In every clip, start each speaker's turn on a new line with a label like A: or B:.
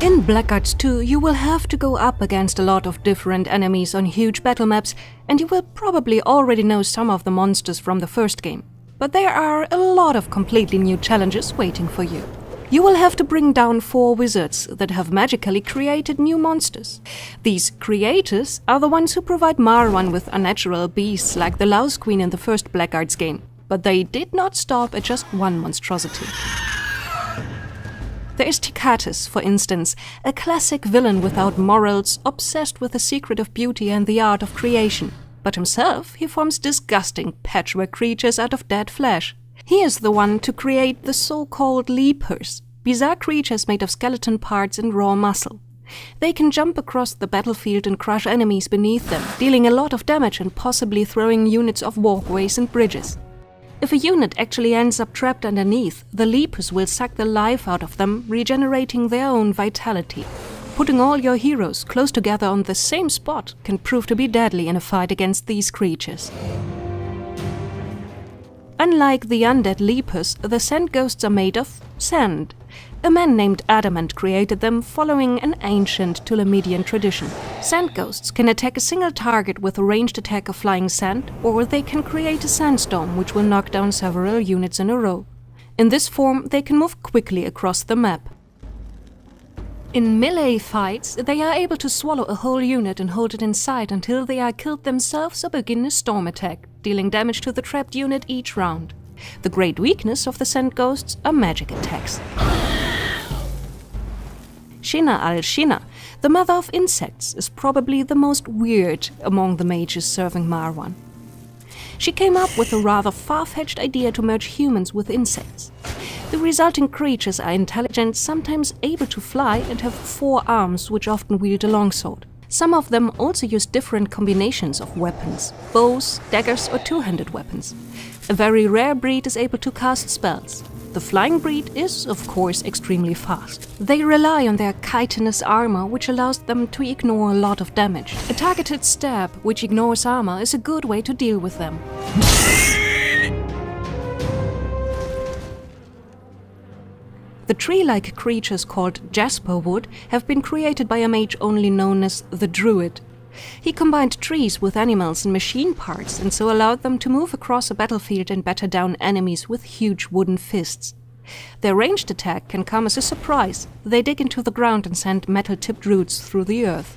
A: In Blackguards 2, you will have to go up against a lot of different enemies on huge battle maps, and you will probably already know some of the monsters from the first game. But there are a lot of completely new challenges waiting for you. You will have to bring down 4 wizards that have magically created new monsters. These creators are the ones who provide Marwan with unnatural beasts like the Louse Queen in the first Blackguards game, but they did not stop at just one monstrosity. There is Tikatis, for instance, a classic villain without morals, obsessed with the secret of beauty and the art of creation. But himself, he forms disgusting patchwork creatures out of dead flesh. He is the one to create the so-called leapers, bizarre creatures made of skeleton parts and raw muscle. They can jump across the battlefield and crush enemies beneath them, dealing a lot of damage and possibly throwing units off walkways and bridges. If a unit actually ends up trapped underneath, the leapers will suck the life out of them, regenerating their own vitality. Putting all your heroes close together on the same spot can prove to be deadly in a fight against these creatures. Unlike the undead leapers, the Sandghosts are made of sand. A man named Adamant created them following an ancient Tulamedian tradition. Sandghosts can attack a single target with a ranged attack of flying sand, or they can create a sandstorm which will knock down several units in a row. In this form, they can move quickly across the map. In melee fights, they are able to swallow a whole unit and hold it inside until they are killed themselves or begin a storm attack, dealing damage to the trapped unit each round. The great weakness of the Sandghosts are magic attacks. Shina al-Shina, the mother of insects, is probably the most weird among the mages serving Marwan. She came up with a rather far-fetched idea to merge humans with insects. The resulting creatures are intelligent, sometimes able to fly, and have 4 arms which often wield a longsword. Some of them also use different combinations of weapons, bows, daggers or two-handed weapons. A very rare breed is able to cast spells. The flying breed is, of course, extremely fast. They rely on their chitinous armor, which allows them to ignore a lot of damage. A targeted stab, which ignores armor, is a good way to deal with them. The tree-like creatures called Jasperwood have been created by a mage only known as the Druid. He combined trees with animals and machine parts, and so allowed them to move across a battlefield and batter down enemies with huge wooden fists. Their ranged attack can come as a surprise. They dig into the ground and send metal-tipped roots through the earth.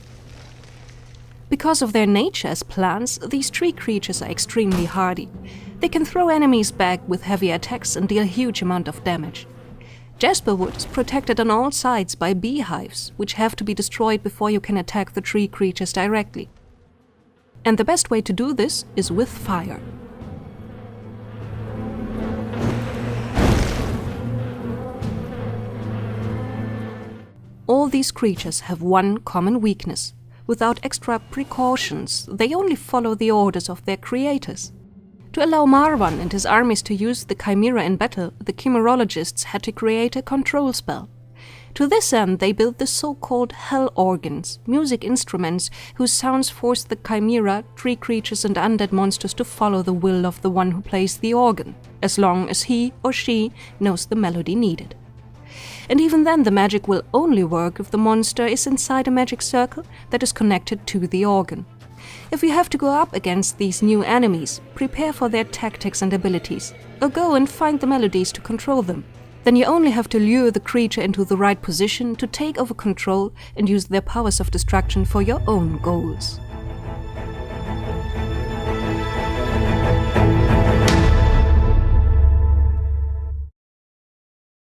A: Because of their nature as plants, these tree creatures are extremely hardy. They can throw enemies back with heavy attacks and deal a huge amount of damage. Jasperwood is protected on all sides by beehives, which have to be destroyed before you can attack the tree creatures directly. And the best way to do this is with fire. All these creatures have one common weakness. Without extra precautions, they only follow the orders of their creators. To allow Marwan and his armies to use the Chimera in battle, the Chimerologists had to create a control spell. To this end, they built the so-called Hell Organs, music instruments whose sounds force the Chimera, tree creatures and undead monsters to follow the will of the one who plays the organ, as long as he or she knows the melody needed. And even then, the magic will only work if the monster is inside a magic circle that is connected to the organ. If you have to go up against these new enemies, prepare for their tactics and abilities, or go and find the melodies to control them. Then you only have to lure the creature into the right position to take over control and use their powers of destruction for your own goals.